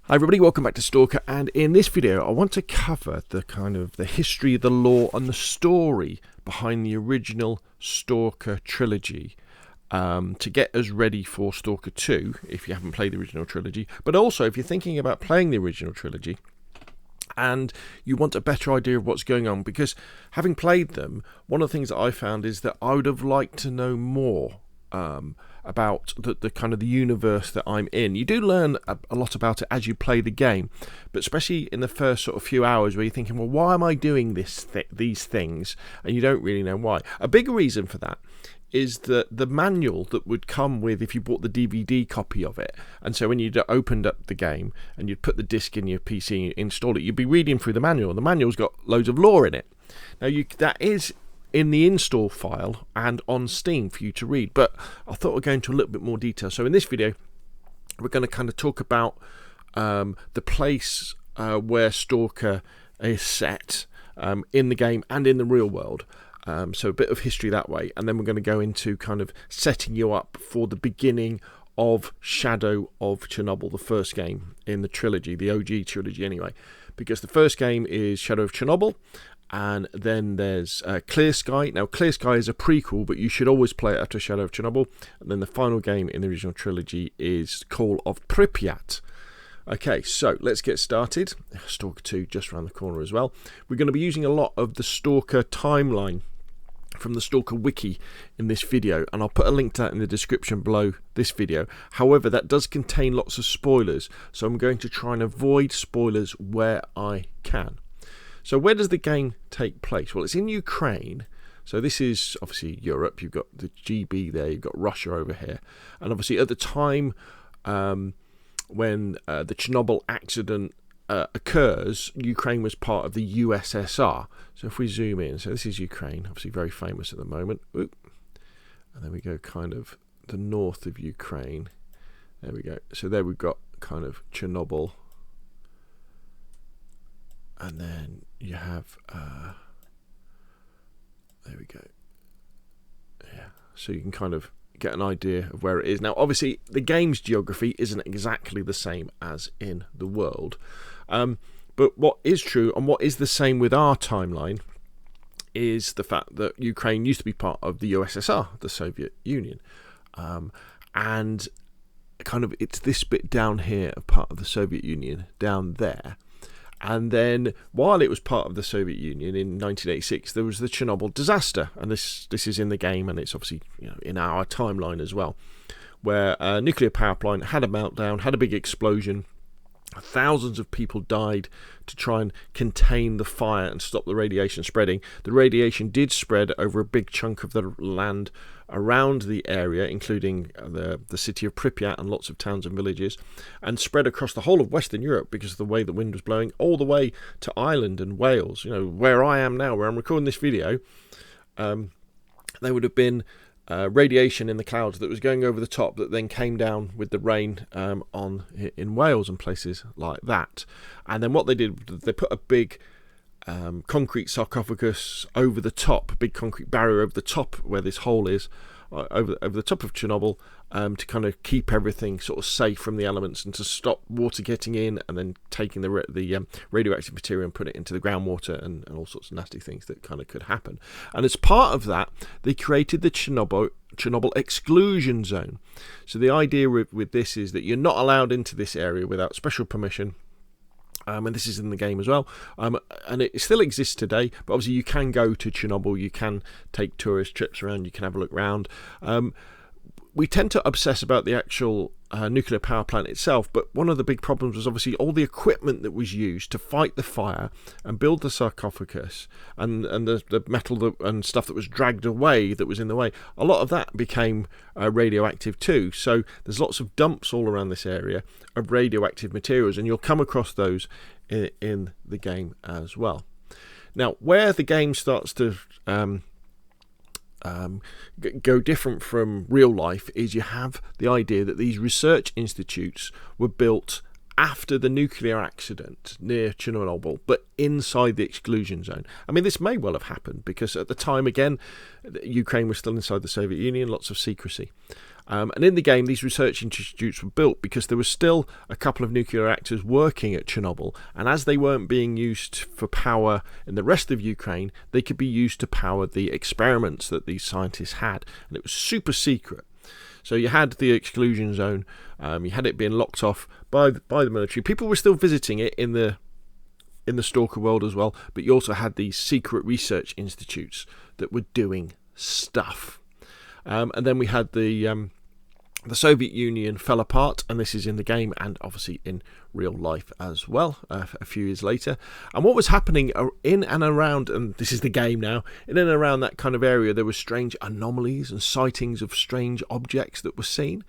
Hi everybody, welcome back to Stalker, and in this video I want to cover the history, the lore and the story behind the original Stalker trilogy to get us ready for Stalker 2 if you haven't played the original trilogy, but also if you're thinking about playing the original trilogy and you want a better idea of what's going on, because having played them, one of the things that I found is that I would have liked to know more about the kind of the universe that I'm in. You do learn a lot about it as you play the game, but especially in the first sort of few hours where you're thinking, well, why am I doing these things? And you don't really know why. A big reason for that is that the manual that would come with if you bought the DVD copy of it, and so when you opened up the game and you'd put the disc in your PC and install it, you'd be reading through the manual, and the manual's got loads of lore in it. Now that is in the install file and on Steam for you to read, but I thought we'd go into a little bit more detail. So in this video we're going to kind of talk about the place where Stalker is set in the game and in the real world, so a bit of history that way, and then we're going to go into kind of setting you up for the beginning of Shadow of Chernobyl, the first game in the trilogy, the OG trilogy anyway, because the first game is Shadow of Chernobyl. And then there's Clear Sky. Now, Clear Sky is a prequel, but you should always play it after Shadow of Chernobyl. And then the final game in the original trilogy is Call of Pripyat. Okay, so let's get started. Stalker 2 just around the corner as well. We're going to be using a lot of the Stalker timeline from the Stalker wiki in this video, and I'll put a link to that in the description below this video. However, that does contain lots of spoilers, so I'm going to try and avoid spoilers where I can. So where does the game take place? Well, it's in Ukraine. So this is obviously Europe. You've got the GB there. You've got Russia over here. And obviously at the time when the Chernobyl accident occurs, Ukraine was part of the USSR. So if we zoom in, so this is Ukraine, obviously very famous at the moment. Oop. And then we go kind of the north of Ukraine. There we go. So there we've got kind of Chernobyl. And then you have, there we go. Yeah, so you can kind of get an idea of where it is. Now, obviously, the game's geography isn't exactly the same as in the world. But what is true, and what is the same with our timeline, is the fact that Ukraine used to be part of the USSR, the Soviet Union. And kind of it's this bit down here of part of the Soviet Union, down there. And then, while it was part of the Soviet Union in 1986, there was the Chernobyl disaster, and this is in the game, and it's obviously in our timeline as well, where a nuclear power plant had a meltdown, had a big explosion. Thousands of people died to try and contain the fire and stop the radiation spreading. The radiation did spread over a big chunk of the land around the area, including the city of Pripyat and lots of towns and villages, and spread across the whole of Western Europe because of the way the wind was blowing, all the way to Ireland and Wales. Where I am now, where I'm recording this video, there would have been radiation in the clouds that was going over the top that then came down with the rain in Wales and places like that. And then what they did, they put a big concrete sarcophagus over the top, a big concrete barrier over the top where this hole is, over the top of Chernobyl, to kind of keep everything sort of safe from the elements and to stop water getting in and then taking the radioactive material and put it into the groundwater and all sorts of nasty things that kind of could happen. And as part of that, they created the Chernobyl exclusion zone. So the idea with this is that you're not allowed into this area without special permission. And this is in the game as well, and it still exists today, but obviously you can go to Chernobyl, you can take tourist trips around, you can have a look around. We tend to obsess about the actual nuclear power plant itself, but one of the big problems was obviously all the equipment that was used to fight the fire and build the sarcophagus, and the metal and stuff that was dragged away that was in the way. A lot of that became radioactive too, so there's lots of dumps all around this area of radioactive materials, and you'll come across those in the game as well. Now, where the game starts to go different from real life is you have the idea that these research institutes were built after the nuclear accident near Chernobyl, but inside the exclusion zone. I mean, this may well have happened because at the time, again, Ukraine was still inside the Soviet Union, lots of secrecy. And in the game, these research institutes were built because there was still a couple of nuclear reactors working at Chernobyl, and as they weren't being used for power in the rest of Ukraine, they could be used to power the experiments that these scientists had, and it was super secret. So you had the exclusion zone, you had it being locked off by the military. People were still visiting it in the Stalker world as well, but you also had these secret research institutes that were doing stuff. And then we had the Soviet Union fell apart, and this is in the game and obviously in real life as well, a few years later. And what was happening in and around, and this is the game now, in and around that kind of area, there were strange anomalies and sightings of strange objects that were seen,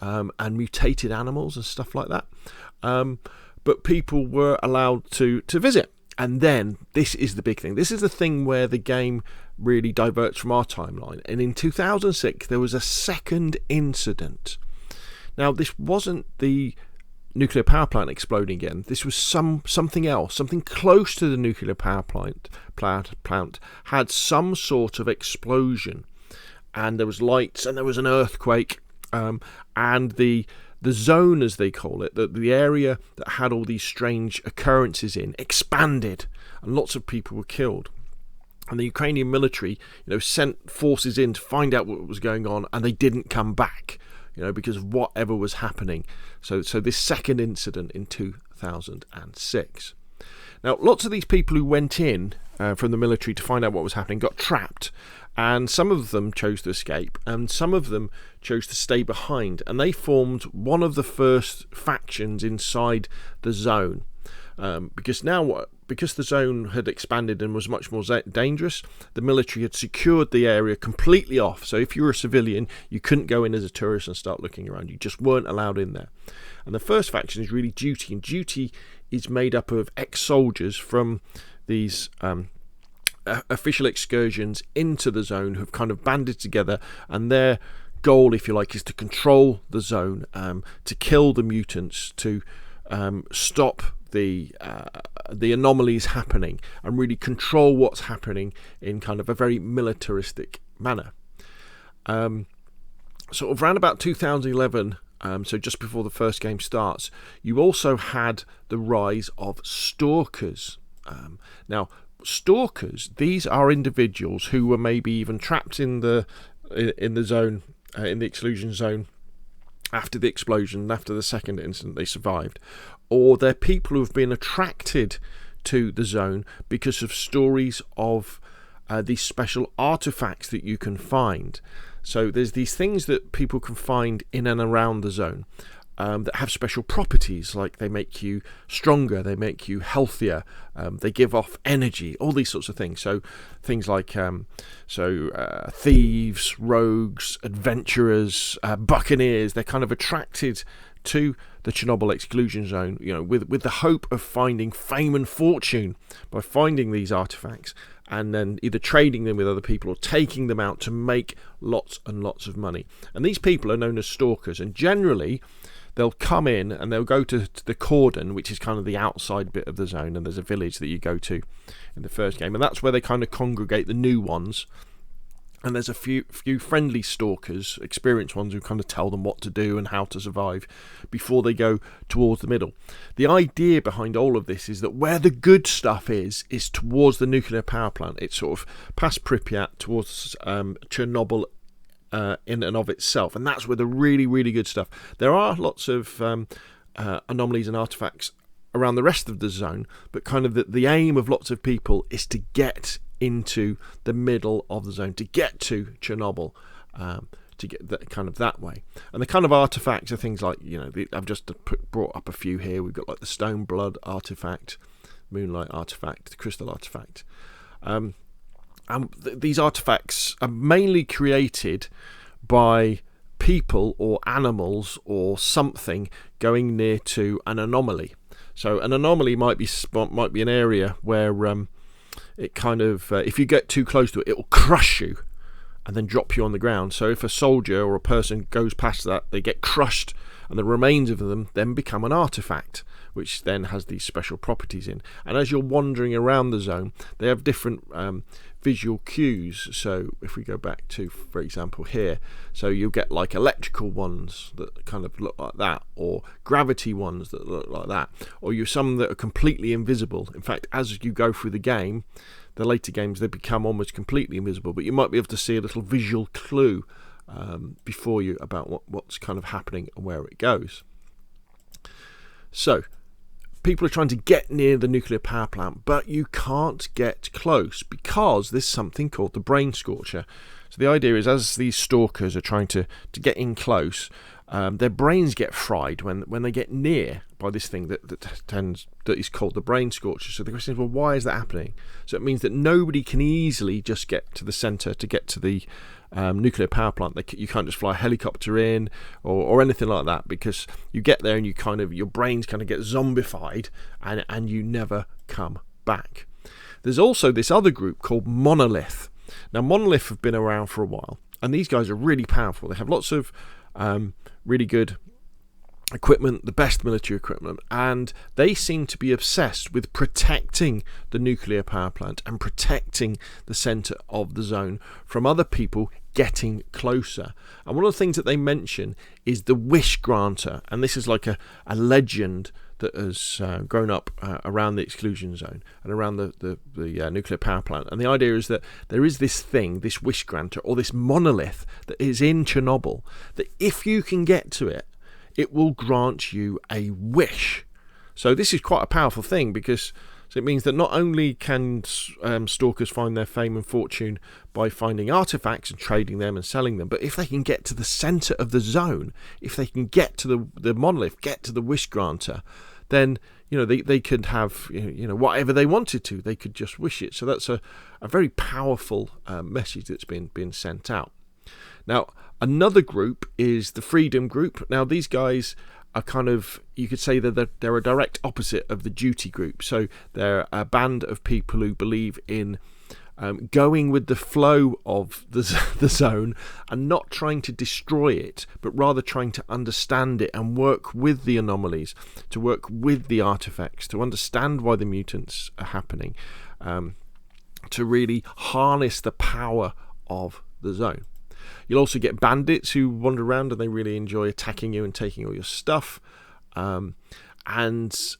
and mutated animals and stuff like that. But people were allowed to visit. And then, this is the big thing. This is the thing where the game really diverts from our timeline. And in 2006, there was a second incident. Now, this wasn't the nuclear power plant exploding again. This was something else, something close to the nuclear power plant had some sort of explosion. And there was lights, and there was an earthquake, and the zone, as they call it, the area that had all these strange occurrences in, expanded, and lots of people were killed. And the Ukrainian military, sent forces in to find out what was going on, and they didn't come back, because of whatever was happening. So this second incident in 2006. Now, lots of these people who went in from the military to find out what was happening got trapped, and some of them chose to escape, and some of them chose to stay behind, and they formed one of the first factions inside the zone. Because the zone had expanded and was much more dangerous, the military had secured the area completely off. So if you were a civilian, you couldn't go in as a tourist and start looking around. You just weren't allowed in there. And the first faction is really Duty, and Duty is made up of ex-soldiers from these official excursions into the zone who've kind of banded together, and their goal, if you like, is to control the zone, to kill the mutants, to stop the anomalies happening, and really control what's happening in kind of a very militaristic manner. Sort of around about 2011, so just before the first game starts, you also had the rise of Stalkers. Now, Stalkers, these are individuals who were maybe even trapped in the zone, in the exclusion zone, after the explosion, after the second incident they survived, or they're people who have been attracted to the zone because of stories of these special artifacts that you can find. So there's these things that people can find in and around the zone that have special properties, like they make you stronger, they make you healthier, they give off energy, all these sorts of things. So things like thieves, rogues, adventurers, buccaneers, they're kind of attracted to the Chernobyl exclusion zone, with the hope of finding fame and fortune by finding these artifacts, and then either trading them with other people or taking them out to make lots and lots of money. And these people are known as Stalkers, and generally they'll come in and they'll go to the cordon, which is kind of the outside bit of the zone, and there's a village that you go to in the first game, and that's where they kind of congregate the new ones. And there's a few friendly Stalkers, experienced ones, who kind of tell them what to do and how to survive before they go towards the middle. The idea behind all of this is that where the good stuff is towards the nuclear power plant. It's sort of past Pripyat, towards Chernobyl in and of itself, and that's where the really, really good stuff. There are lots of anomalies and artifacts around the rest of the zone, but kind of the aim of lots of people is to get into the middle of the zone, to get to Chernobyl, to get that kind of that way. And the kind of artifacts are things like, I've just brought up a few here. We've got like the stone blood artifact, moonlight artifact, the crystal artifact. And these artifacts are mainly created by people or animals or something going near to an anomaly. So an anomaly might be an area where it kind of, if you get too close to it, it will crush you and then drop you on the ground. So if a soldier or a person goes past that, they get crushed, and the remains of them then become an artifact, which then has these special properties in. And as you're wandering around the zone, they have different visual cues. So if we go back to, for example, here, so you'll get like electrical ones that kind of look like that, or gravity ones that look like that, or you some that are completely invisible. In fact, as you go through the game, the later games, they become almost completely invisible, but you might be able to see a little visual clue before you about what's kind of happening and where it goes. So people are trying to get near the nuclear power plant, but you can't get close because there's something called the brain scorcher. So the idea is, as these stalkers are trying to get in close, their brains get fried when they get near by this thing that is called the brain scorcher. So the question is, well, why is that happening? So it means that nobody can easily just get to the centre to get to the nuclear power plant. You can't just fly a helicopter in or anything like that, because you get there and your brains kind of get zombified and you never come back. There's also this other group called Monolith. Now, Monolith have been around for a while, and these guys are really powerful. They have lots of really good equipment, the best military equipment, and they seem to be obsessed with protecting the nuclear power plant and protecting the centre of the zone from other people getting closer. And one of the things that they mention is the wish granter, and this is like a legend that has grown up around the exclusion zone and around the nuclear power plant. And the idea is that there is this thing, this wish granter, or this monolith that is in Chernobyl, that if you can get to it, it will grant you a wish. So this is quite a powerful thing, because it means that not only can stalkers find their fame and fortune by finding artifacts and trading them and selling them, but if they can get to the centre of the zone, if they can get to the monolith, get to the wish granter, then they could have whatever they wanted to. They could just wish it. So that's a very powerful message that's been sent out. Now, another group is the Freedom Group. Now, these guys are kind of, you could say that they're a direct opposite of the Duty Group. So they're a band of people who believe in going with the flow of the zone and not trying to destroy it, but rather trying to understand it and work with the anomalies, to work with the artifacts, to understand why the mutants are happening, to really harness the power of the zone. You'll also get bandits who wander around and they really enjoy attacking you and taking all your stuff. And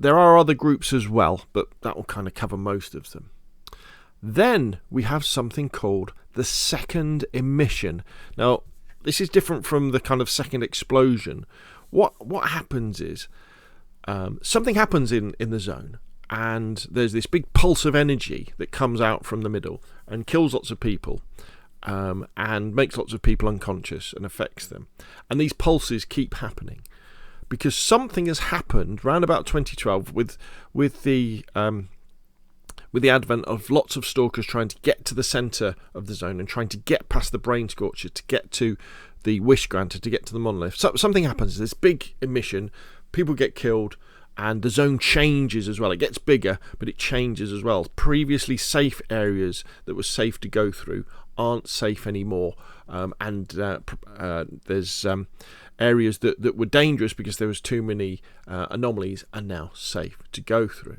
there are other groups as well, but that will kind of cover most of them. Then we have something called the second emission. Now, this is different from the kind of second explosion. What happens is something happens in the zone, and there's this big pulse of energy that comes out from the middle and kills lots of people. And makes lots of people unconscious and affects them. And these pulses keep happening because something has happened around about 2012 with the advent of lots of stalkers trying to get to the centre of the zone and trying to get past the brain scorcher to get to the wish granter, to get to the monolith. So something happens. There's big emission. People get killed. And the zone changes as well. It gets bigger, but it changes as well. Previously safe areas that were safe to go through aren't safe anymore. There's areas that were dangerous because there was too many anomalies are now safe to go through.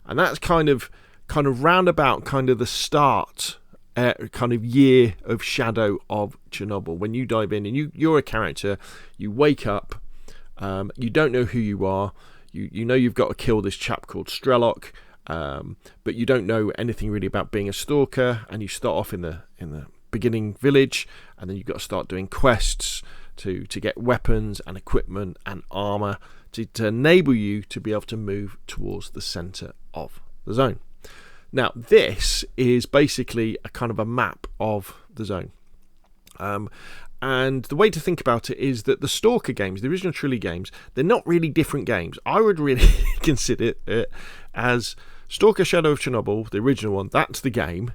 And that's kind of roundabout kind of the start kind of year of Shadow of Chernobyl. When you dive in and you're a character, you wake up, you don't know who you are. You know you've got to kill this chap called Strelok, but you don't know anything really about being a stalker, and you start off in the beginning village, and then you've got to start doing quests to get weapons and equipment and armour to enable you to be able to move towards the centre of the zone. Now, this is basically a kind of a map of the zone. And the way to think about it is that the Stalker games, the original Trilogy games, they're not really different games. I would really consider it as Stalker Shadow of Chernobyl, the original one, that's the game.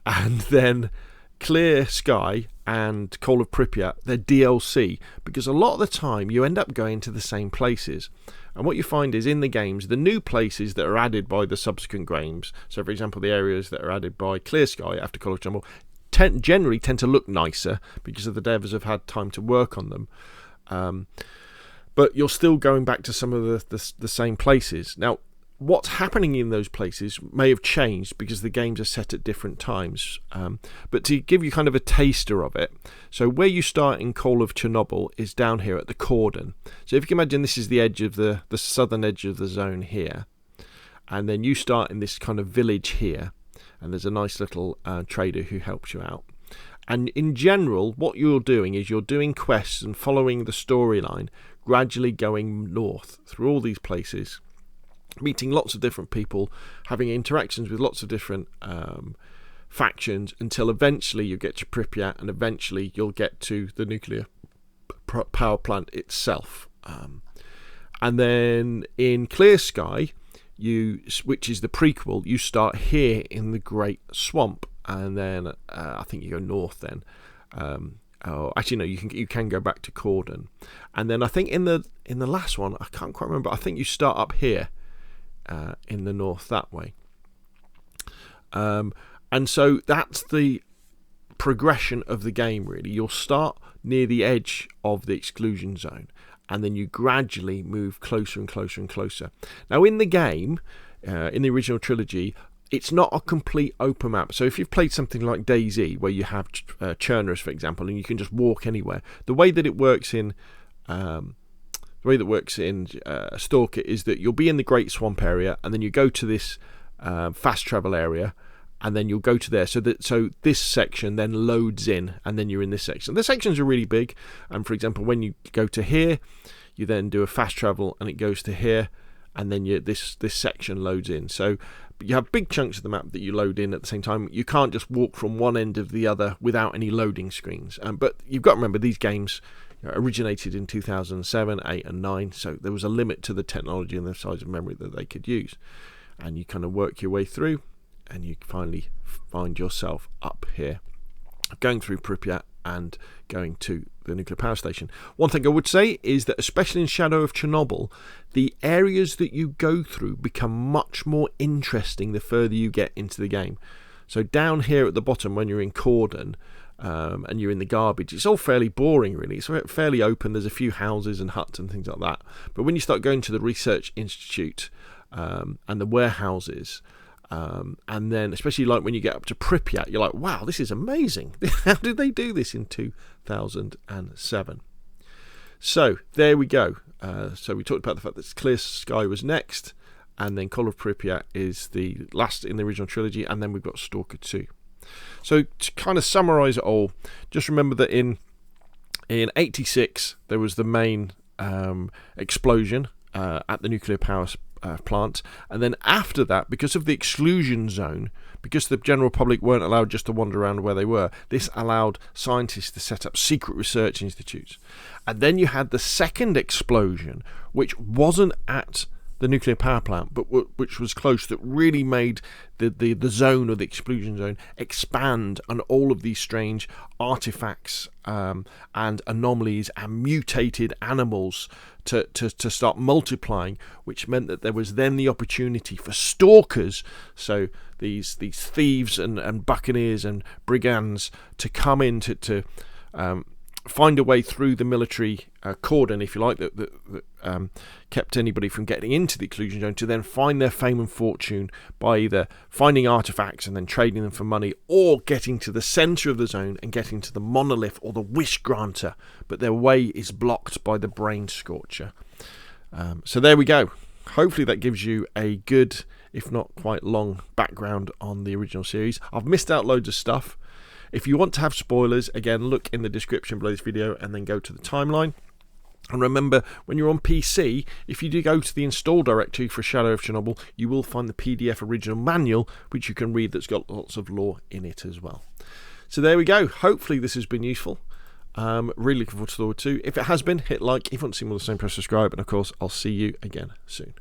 And then Clear Sky and Call of Pripyat, they're DLC. Because a lot of the time you end up going to the same places. And what you find is in the games, the new places that are added by the subsequent games, so for example, the areas that are added by Clear Sky after Call of Chernobyl, generally tend to look nicer because the devs have had time to work on them, but you're still going back to some of the same places. Now, what's happening in those places may have changed because the games are set at different times. But to give you kind of a taster of it, so where you start in Call of Chernobyl is down here at the cordon. So if you can imagine, this is the edge of the southern edge of the zone here, and then you start in this kind of village here, and there's a nice little trader who helps you out. And in general, what you're doing is you're doing quests and following the storyline, gradually going north through all these places, meeting lots of different people, having interactions with lots of different factions, until eventually you get to Pripyat, and eventually you'll get to the nuclear power plant itself. And then in Clear Sky, which is the prequel, you start here in the Great Swamp, and then I think you go north then. Actually no, you can go back to Cordon, and then I think in the last one, I can't quite remember, I think you start up here in the north that way. And so that's the progression of the game, really. You'll start near the edge of the exclusion zone, and then you gradually move closer and closer and closer. Now in the game, in the original trilogy, it's not a complete open map. So if you've played something like DayZ, where you have churners, for example, and you can just walk anywhere, the way that it works in Stalker is that you'll be in the Great Swamp area, and then you go to this fast travel area, and then you'll go to there. So this section then loads in, and then you're in this section. The sections are really big, and for example, when you go to here, you then do a fast travel, and it goes to here, and then this section loads in. So you have big chunks of the map that you load in at the same time. You can't just walk from one end of the other without any loading screens. But you've got to remember, these games originated in 2007, 8 and 9, so there was a limit to the technology and the size of memory that they could use. And you kind of work your way through, and you finally find yourself up here, going through Pripyat and going to the nuclear power station. One thing I would say is that, especially in Shadow of Chernobyl, the areas that you go through become much more interesting the further you get into the game. So down here at the bottom, when you're in Cordon, and you're in the garbage, it's all fairly boring, really. It's fairly open. There's a few houses and huts and things like that. But when you start going to the research institute and the warehouses, and then especially like when you get up to Pripyat, you're like, wow, this is amazing. How did they do this in 2007? So there we go. So we talked about the fact that Clear Sky was next, and then Call of Pripyat is the last in the original trilogy, and then we've got Stalker 2. So to kind of summarize it all, just remember that in 86 there was the main explosion at the nuclear power plant, and then after that, because of the exclusion zone, because the general public weren't allowed just to wander around where they were, this allowed scientists to set up secret research institutes. And then you had the second explosion, which wasn't at the nuclear power plant, but which was close, that really made the zone, or the exclusion zone, expand, and all of these strange artifacts and anomalies and mutated animals to start multiplying, which meant that there was then the opportunity for stalkers, so these thieves and buccaneers and brigands, to come in to find a way through the military cordon, if you like, that kept anybody from getting into the exclusion zone, to then find their fame and fortune by either finding artifacts and then trading them for money, or getting to the center of the zone and getting to the monolith or the wish granter, but their way is blocked by the brain scorcher. So there we go. Hopefully that gives you a good, if not quite long, background on the original series. I've missed out loads of stuff. If you want to have spoilers, again, look in the description below this video and then go to the timeline. And remember, when you're on PC, if you do go to the install directory for Shadow of Chernobyl, you will find the PDF original manual, which you can read, that's got lots of lore in it as well. So there we go. Hopefully this has been useful. Really looking forward to Lore 2. If it has been, hit like. If you want to see more of the same, press subscribe. And of course, I'll see you again soon.